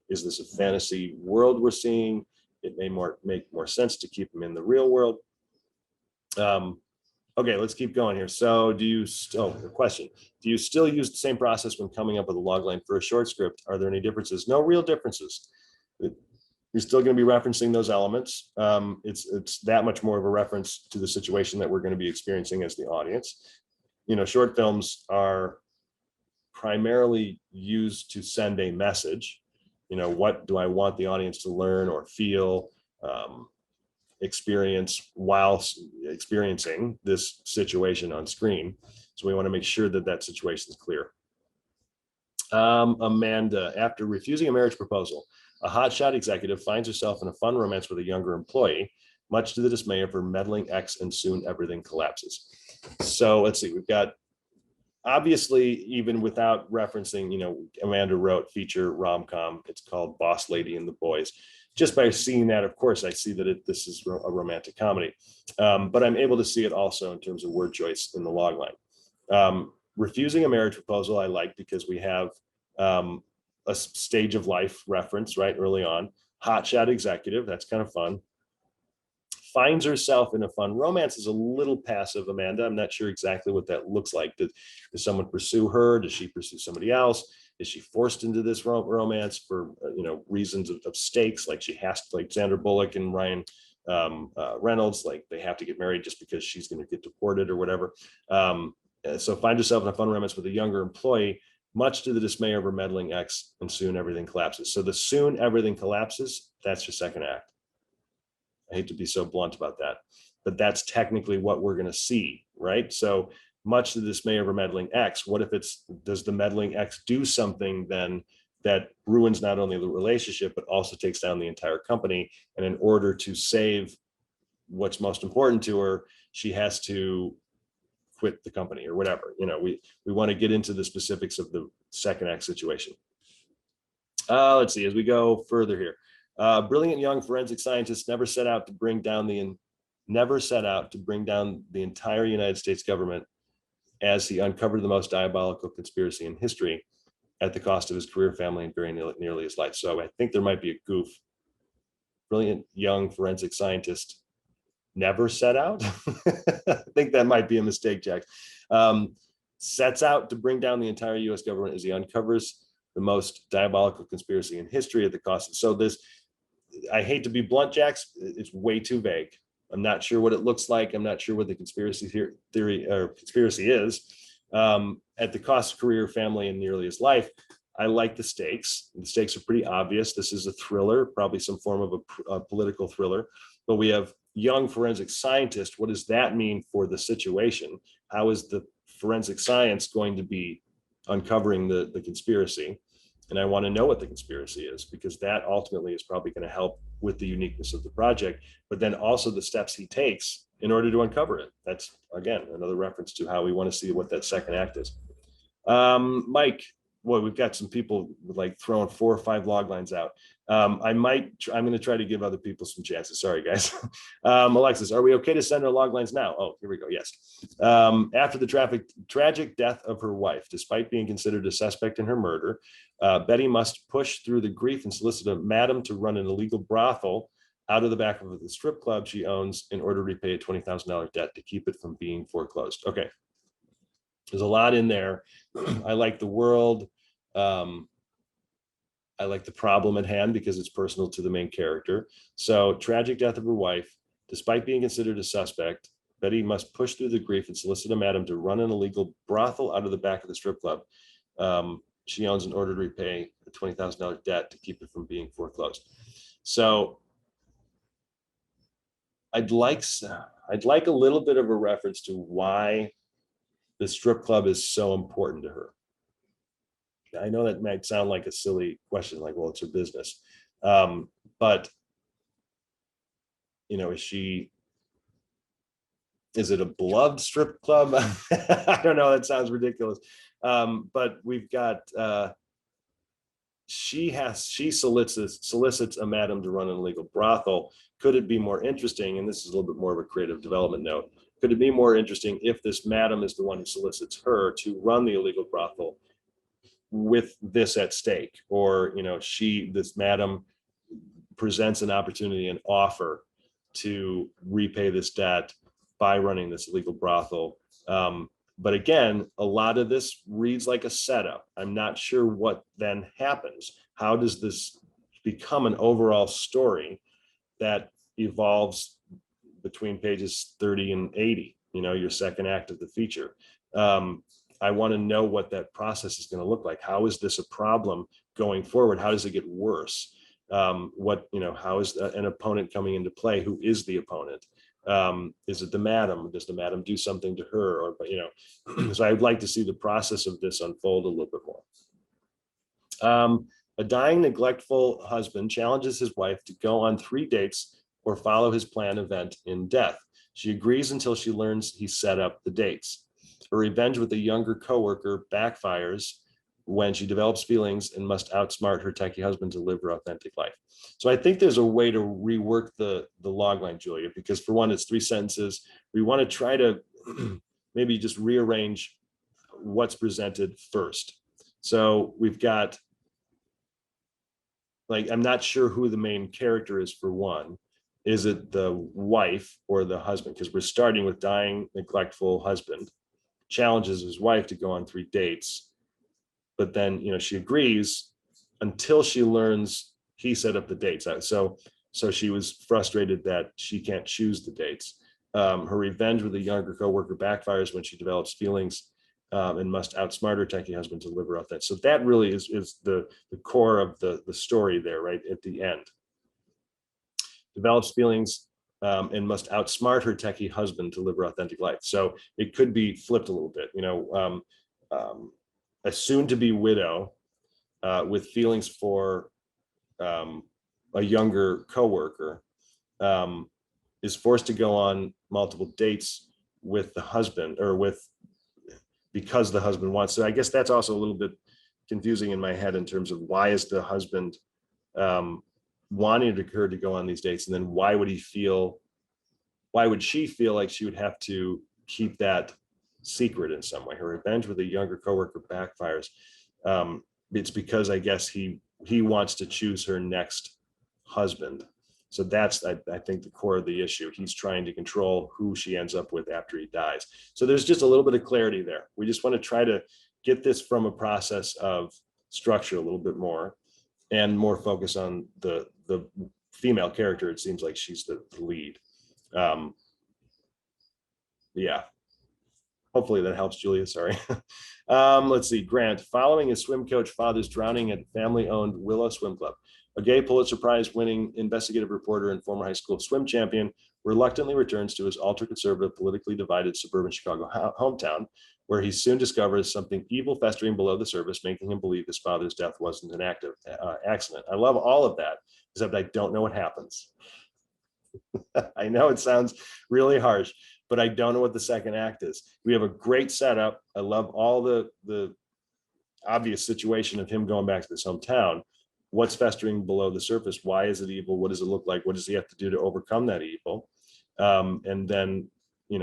is this a fantasy world we're seeing? It may make more sense to keep him in the real world. Okay, let's keep going here. So the question, do you still use the same process when coming up with a log line for a short script? Are there any differences? No real differences. You're still going to be referencing those elements. It's that much more of a reference to the situation that we're going to be experiencing as the audience. Short films are primarily used to send a message. What do I want the audience to learn or feel, experience while experiencing this situation on screen? So we want to make sure that that situation is clear. Amanda, after refusing a marriage proposal, a hotshot executive finds herself in a fun romance with a younger employee, much to the dismay of her meddling ex, and soon everything collapses. So let's see, we've got, obviously, even without referencing, Amanda wrote feature rom-com. It's called Boss Lady and the Boys. Just by seeing that, of course, I see that this is a romantic comedy, but I'm able to see it also in terms of word choice in the logline. Refusing a marriage proposal, I like, because we have a stage of life reference right early on. Hotshot executive, that's kind of fun. Finds herself in a fun romance is a little passive, Amanda. I'm not sure exactly what that looks like. Does someone pursue her? Does she pursue somebody else? Is she forced into this romance for reasons of stakes, like she has to, like Sandra Bullock and Ryan Reynolds, like they have to get married just because she's going to get deported or whatever. So find herself in a fun romance with a younger employee, much to the dismay of her meddling ex, and soon everything collapses. So the soon everything collapses, that's your second act. I hate to be so blunt about that, but that's technically what we're going to see, right? So much to the dismay of her meddling ex, what if does the meddling ex do something then that ruins not only the relationship, but also takes down the entire company? And in order to save what's most important to her, she has to quit the company or whatever. We want to get into the specifics of the second act situation. Let's see, as we go further here. Brilliant young forensic scientists never set out to bring down the entire United States government as he uncovered the most diabolical conspiracy in history at the cost of his career, family, and very nearly his life. So I think there might be a goof. Brilliant young forensic scientist never set out. I think that might be a mistake, Jack. Sets out to bring down the entire US government as he uncovers the most diabolical conspiracy in history at the cost. So this, I hate to be blunt, Jax, it's way too vague. I'm not sure what it looks like. I'm not sure what the conspiracy theory or conspiracy is. At the cost of career, family, and nearly his life. I like the stakes. The stakes are pretty obvious. This is a thriller, probably some form of a political thriller, but we have young forensic scientist. What does that mean for the situation? How is the forensic science going to be uncovering the conspiracy? And I want to know what the conspiracy is, because that ultimately is probably going to help with the uniqueness of the project, but then also the steps he takes in order to uncover it. That's, again, another reference to how we want to see what that second act is. Mike, boy, we've got some people like throwing 4 or 5 log lines out. I'm going to try to give other people some chances. Sorry, guys. Alexis, are we okay to send our log lines now? Oh, here we go. Yes. After the tragic death of her wife, despite being considered a suspect in her murder, Betty must push through the grief and solicit a madam to run an illegal brothel out of the back of the strip club she owns in order to repay a $20,000 debt to keep it from being foreclosed. Okay. There's a lot in there. I like the world. I like the problem at hand because it's personal to the main character. So, tragic death of her wife, despite being considered a suspect, Betty must push through the grief and solicit a madam to run an illegal brothel out of the back of the strip club she owns in order to repay a $20,000 debt to keep it from being foreclosed. So, I'd like a little bit of a reference to why the strip club is so important to her. I know that might sound like a silly question, like, well, it's her business. But, is it a beloved strip club? I don't know, that sounds ridiculous. But we've got, she solicits a madam to run an illegal brothel. Could it be more interesting? And this is a little bit more of a creative development note. Could it be more interesting if this madam is the one who solicits her to run the illegal brothel with this at stake? Or, this madam presents an opportunity, an offer to repay this debt by running this illegal brothel. But again, a lot of this reads like a setup. I'm not sure what then happens. How does this become an overall story that evolves between pages 30 and 80, your second act of the feature. I want to know what that process is going to look like. How is this a problem going forward? How does it get worse? How is an opponent coming into play? Who is the opponent? Is it the madam? Does the madam do something to her? Or, so I'd like to see the process of this unfold a little bit more. A dying, neglectful husband challenges his wife to go on 3 dates or follow his planned event in death. She agrees until she learns he set up the dates. Her revenge with a younger coworker backfires when she develops feelings and must outsmart her techie husband to live her authentic life. So I think there's a way to rework the log line, Julia, because for one, it's 3 sentences. We want to try to maybe just rearrange what's presented first. So we've got, I'm not sure who the main character is for one. Is it the wife or the husband? Because we're starting with dying, neglectful husband, challenges his wife to go on 3 dates. But then, she agrees until she learns he set up the dates. So she was frustrated that she can't choose the dates. Her revenge with a younger coworker backfires when she develops feelings and must outsmart her techie husband to live her authentic. So that really is the core of the story there, right at the end. Develops feelings and must outsmart her techie husband to live her authentic life. So it could be flipped a little bit, a soon-to-be widow with feelings for a younger coworker is forced to go on multiple dates with the husband, or because the husband wants. So I guess that's also a little bit confusing in my head in terms of why is the husband wanting her to go on these dates, and then why would she feel like she would have to keep that secret in some way? Her revenge with a younger coworker backfires. It's because I guess he wants to choose her next husband. So that's, I think, the core of the issue. He's trying to control who she ends up with after he dies. So there's just a little bit of clarity there. We just want to try to get this from a process of structure a little bit more and more focus on the female character. It seems like she's the lead. Yeah. Hopefully that helps, Julia. Sorry. Let's see. Grant, following his swim coach father's drowning at family-owned Willow Swim Club, a gay Pulitzer Prize-winning investigative reporter and former high school swim champion reluctantly returns to his ultra-conservative, politically divided suburban Chicago hometown, where he soon discovers something evil festering below the surface, making him believe his father's death wasn't an accident. I love all of that, except I don't know what happens. I know it sounds really harsh, but I don't know what the second act is. We have a great setup. I love all the obvious situation of him going back to his hometown. What's festering below the surface? Why is it evil? What does it look like? What does he have to do to overcome that evil? And then,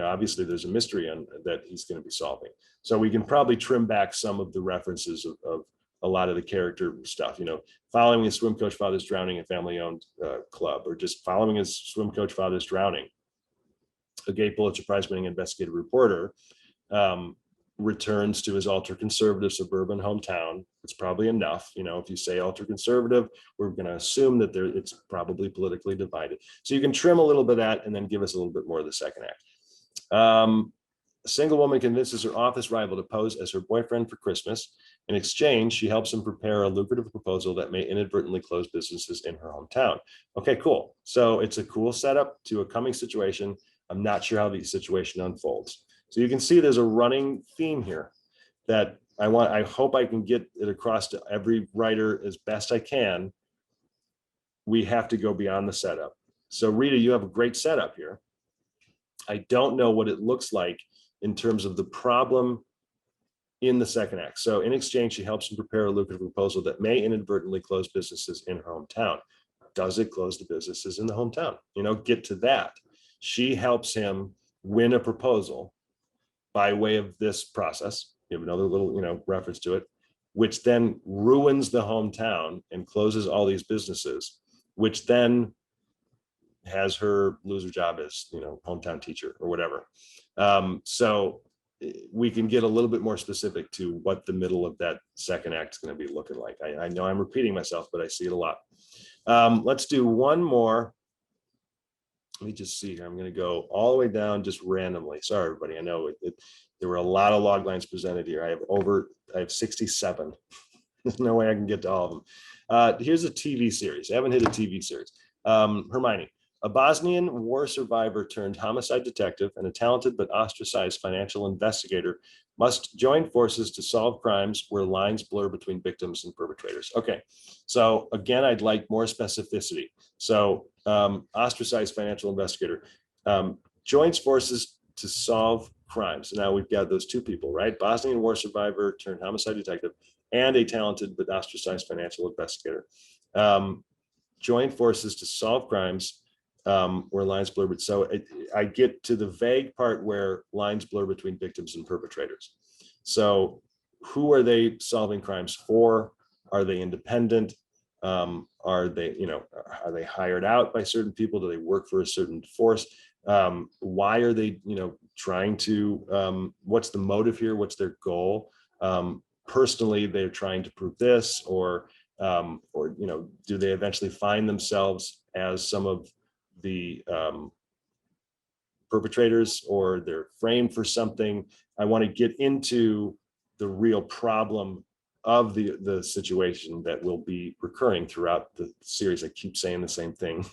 obviously there's a mystery that he's going to be solving. So we can probably trim back some of the references of a lot of the character stuff, following his swim coach father's drowning at family-owned club, or just following his swim coach father's drowning. A gay Pulitzer Prize-winning investigative reporter returns to his ultra-conservative suburban hometown. It's probably enough. If you say ultra-conservative, we're going to assume that it's probably politically divided. So you can trim a little bit of that and then give us a little bit more of the second act. A single woman convinces her office rival to pose as her boyfriend for Christmas. In exchange, she helps him prepare a lucrative proposal that may inadvertently close businesses in her hometown. Okay, cool. So it's a cool setup to a coming situation. I'm not sure how the situation unfolds. So you can see there's a running theme here that I hope I can get it across to every writer as best I can. We have to go beyond the setup. So Rita, you have a great setup here. I don't know what it looks like in terms of the problem in the second act. So in exchange, she helps him prepare a lucrative proposal that may inadvertently close businesses in her hometown. Does it close the businesses in the hometown? Get to that. She helps him win a proposal by way of this process. You have another little, reference to it, which then ruins the hometown and closes all these businesses, which then has her lose her job as, hometown teacher or whatever. So we can get a little bit more specific to what the middle of that second act is going to be looking like. I know I'm repeating myself, but I see it a lot. Let's do one more. Let me just see here. I'm going to go all the way down just randomly. Sorry, everybody. I know there were a lot of log lines presented here. I have 67. There's no way I can get to all of them. Here's a TV series. I haven't hit a TV series. Hermione, a Bosnian war survivor turned homicide detective and a talented but ostracized financial investigator must join forces to solve crimes where lines blur between victims and perpetrators. Okay, so again, I'd like more specificity. So ostracized financial investigator joins forces to solve crimes. So now we've got those two people, right? Bosnian war survivor turned homicide detective and a talented but ostracized financial investigator. Join forces to solve crimes where lines blur. So I get to the vague part where lines blur between victims and perpetrators. So who are they solving crimes for? Are they independent? Are they, are they hired out by certain people? Do they work for a certain force? Why are they, trying to, what's the motive here? What's their goal? Personally, they're trying to prove this, or do they eventually find themselves as some of the perpetrators, or they're framed for something? I want to get into the real problem of the situation that will be recurring throughout the series. I keep saying the same thing.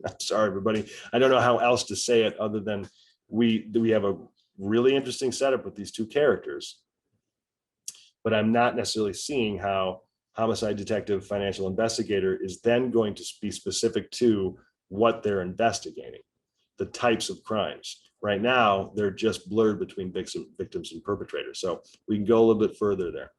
I'm sorry, everybody. I don't know how else to say it other than we have a really interesting setup with these two characters, but I'm not necessarily seeing how homicide detective financial investigator is then going to be specific to what they're investigating, the types of crimes. Right now, they're just blurred between victims and perpetrators. So we can go a little bit further there.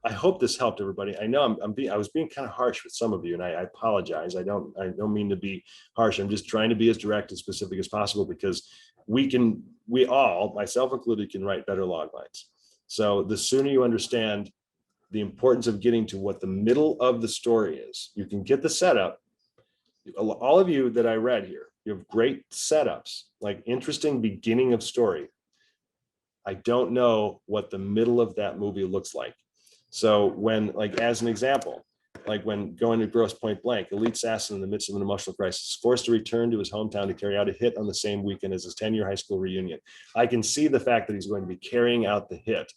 I hope this helped everybody. I know I was being kind of harsh with some of you, and I apologize. I don't mean to be harsh. I'm just trying to be as direct and specific as possible, because we all, myself included, can write better log lines. So the sooner you understand the importance of getting to what the middle of the story is, you can get the setup. All of you that I read here, you have great setups, like interesting beginning of story. I don't know what the middle of that movie looks like. So when, like, as an example, like when going to Grosse Point Blank, elite assassin in the midst of an emotional crisis is forced to return to his hometown to carry out a hit on the same weekend as his 10-year high school reunion. I can see the fact that he's going to be carrying out the hit,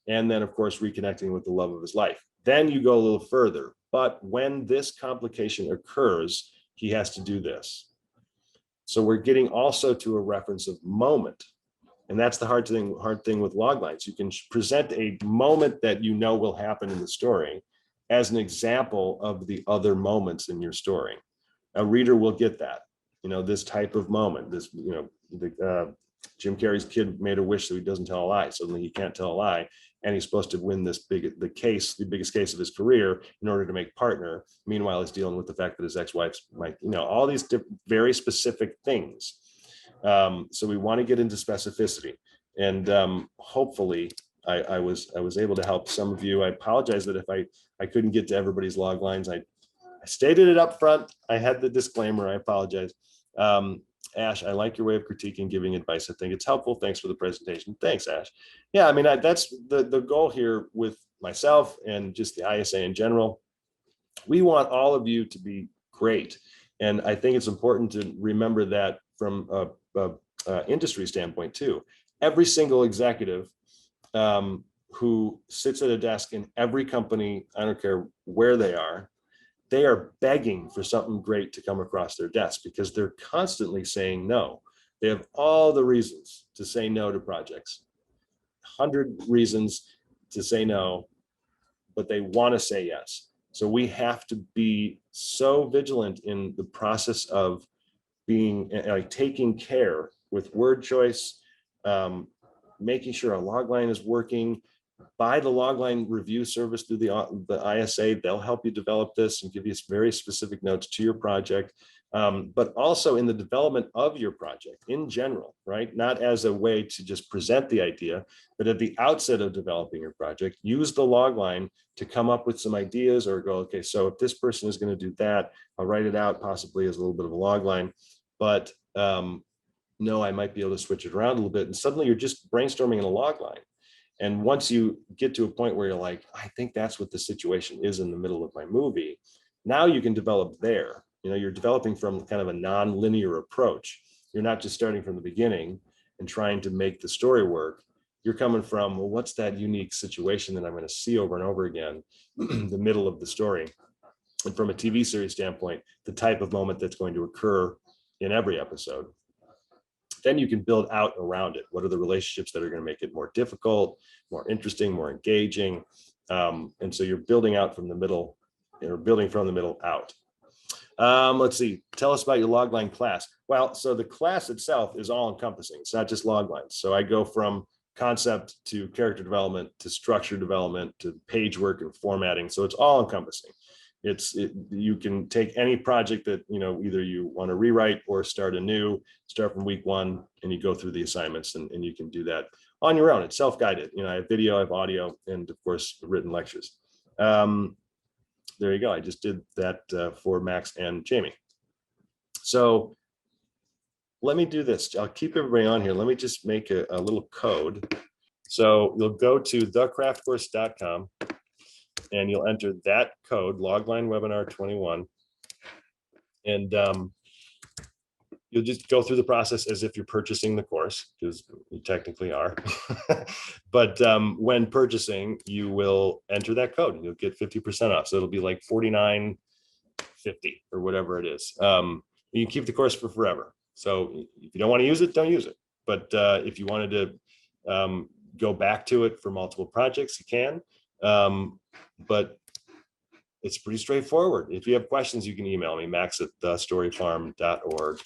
and then of course reconnecting with the love of his life. Then you go a little further, but when this complication occurs, he has to do this. So we're getting also to a reference of moment. And that's the hard thing with log lines. You can present a moment that you know will happen in the story as an example of the other moments in your story. A reader will get that, this type of moment, this, Jim Carrey's kid made a wish so he doesn't tell a lie. Suddenly he can't tell a lie, and he's supposed to win the biggest case of his career in order to make partner. Meanwhile, he's dealing with the fact that his ex-wife's might, all these very specific things. So we want to get into specificity, and hopefully I was able to help some of you. I apologize that if I couldn't get to everybody's log lines. I stated it up front. I had the disclaimer. I apologize. Ash, I like your way of critiquing, giving advice. I think it's helpful. Thanks for the presentation. Thanks, Ash. Yeah, I mean, that's the goal here with myself and just the ISA in general. We want all of you to be great. And I think it's important to remember that from a industry standpoint too. Every single executive who sits at a desk in every company, I don't care where they are begging for something great to come across their desk, because they're constantly saying no. They have all the reasons to say no to projects, 100 reasons to say no, but they want to say yes. So we have to be so vigilant in the process of being, like, taking care with word choice, making sure a logline is working. Buy the logline review service through the ISA. They'll help you develop this and give you very specific notes to your project, but also in the development of your project in general, right? Not as a way to just present the idea, but at the outset of developing your project, use the logline to come up with some ideas, or go, okay, so if this person is going to do that, I'll write it out possibly as a little bit of a logline, but no, I might be able to switch it around a little bit. And suddenly you're just brainstorming in a logline. And once you get to a point where you're like, I think that's what the situation is in the middle of my movie, now you can develop there. You're developing from kind of a non-linear approach. You're not just starting from the beginning and trying to make the story work. You're coming from, well, what's that unique situation that I'm going to see over and over again, the middle of the story. And from a TV series standpoint, the type of moment that's going to occur in every episode. Then you can build out around it. What are the relationships that are going to make it more difficult, more interesting, more engaging? And so you're building out from the middle, building from the middle out. Let's see. Tell us about your logline class. Well, so the class itself is all encompassing. It's not just loglines. So I go from concept to character development to structure development to page work and formatting. So it's all encompassing. You can take any project that, either you want to rewrite or start from week one, and you go through the assignments, and you can do that on your own. It's self-guided. I have video, I have audio, and of course, written lectures. There you go. I just did that for Max and Jamie. So let me do this. I'll keep everybody on here. Let me just make a little code. So you'll go to thecraftcourse.com. and you'll enter that code, logline webinar 21. And you'll just go through the process as if you're purchasing the course, because you technically are. But when purchasing, you will enter that code and you'll get 50% off. So it'll be like $49.50 or whatever it is. You can keep the course for forever. So if you don't want to use it, don't use it. But if you wanted to go back to it for multiple projects, you can. But it's pretty straightforward. If you have questions, you can email me, max@thestoryfarm.org.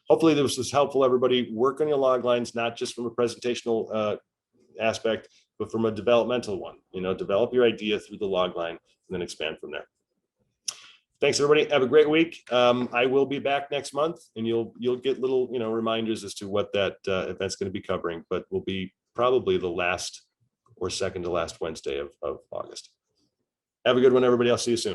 Hopefully this was helpful, everybody. Work on your log lines, not just from a presentational aspect, but from a developmental one. Develop your idea through the log line and then expand from there. Thanks, everybody. Have a great week. I will be back next month, and you'll get little reminders as to what that event's going to be covering, but will be probably the last or second to last Wednesday of August. Have a good one, everybody. I'll see you soon.